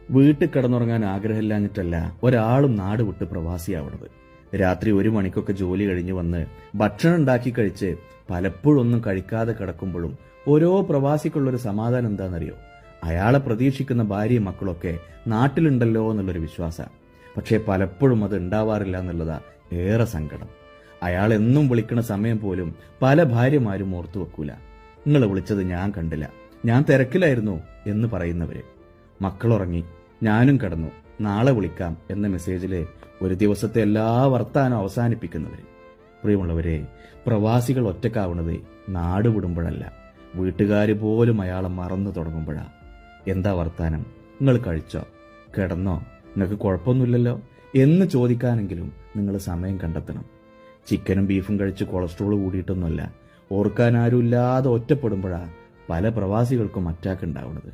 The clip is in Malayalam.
വീട്ടിൽ കിടന്നുറങ്ങാൻ ആഗ്രഹമില്ലാഞ്ഞിട്ടല്ല ഒരാളും നാട് വിട്ട് പ്രവാസിയാവണത്. രാത്രി 1 മണിക്കൊക്കെ ജോലി കഴിഞ്ഞ് വന്ന് ഭക്ഷണം ഉണ്ടാക്കി കഴിച്ച് പലപ്പോഴും ഒന്നും കഴിക്കാതെ കിടക്കുമ്പോഴും ഓരോ പ്രവാസിക്കുള്ളൊരു സമാധാനം എന്താണെന്നറിയോ? അയാളെ പ്രതീക്ഷിക്കുന്ന ഭാര്യയും മക്കളൊക്കെ നാട്ടിലുണ്ടല്ലോ എന്നുള്ളൊരു വിശ്വാസം. പക്ഷേ പലപ്പോഴും അത് ഉണ്ടാവാറില്ല എന്നുള്ളതാ ഏറെ സങ്കടം. അയാൾ എന്നും വിളിക്കുന്ന സമയം പോലും പല ഭാര്യമാരും ഓർത്തു വെക്കൂല. നിങ്ങൾ വിളിച്ചത് ഞാൻ കണ്ടില്ല, ഞാൻ തിരക്കിലായിരുന്നു എന്ന് പറയുന്നവര്. മക്കളുറങ്ങി, ഞാനും കിടന്നു, നാളെ വിളിക്കാം എന്ന മെസ്സേജില് ഒരു ദിവസത്തെ എല്ലാ വർത്താനം അവസാനിപ്പിക്കുന്നവര്. പ്രിയമുള്ളവരെ, പ്രവാസികൾ ഒറ്റക്കാവുന്നത് നാട് വിടുമ്പോഴല്ല, വീട്ടുകാര് പോലും അയാളെ മറന്നു തുടങ്ങുമ്പോഴാ. എന്താ വർത്താനം, നിങ്ങൾ കഴിച്ചോ, കിടന്നോ, നിങ്ങൾക്ക് കുഴപ്പമൊന്നുമില്ലല്ലോ എന്ന് ചോദിക്കാനെങ്കിലും നിങ്ങൾ സമയം കണ്ടെത്തണം. ചിക്കനും ബീഫും കഴിച്ച് കൊളസ്ട്രോൾ കൂടിയിട്ടൊന്നുമല്ല, ഓർക്കാൻ ആരുമില്ലാതെ ഒറ്റപ്പെടുമ്പോഴാ പല പ്രവാസികൾക്കും അറ്റാക്ക് ഉണ്ടാവുന്നത്.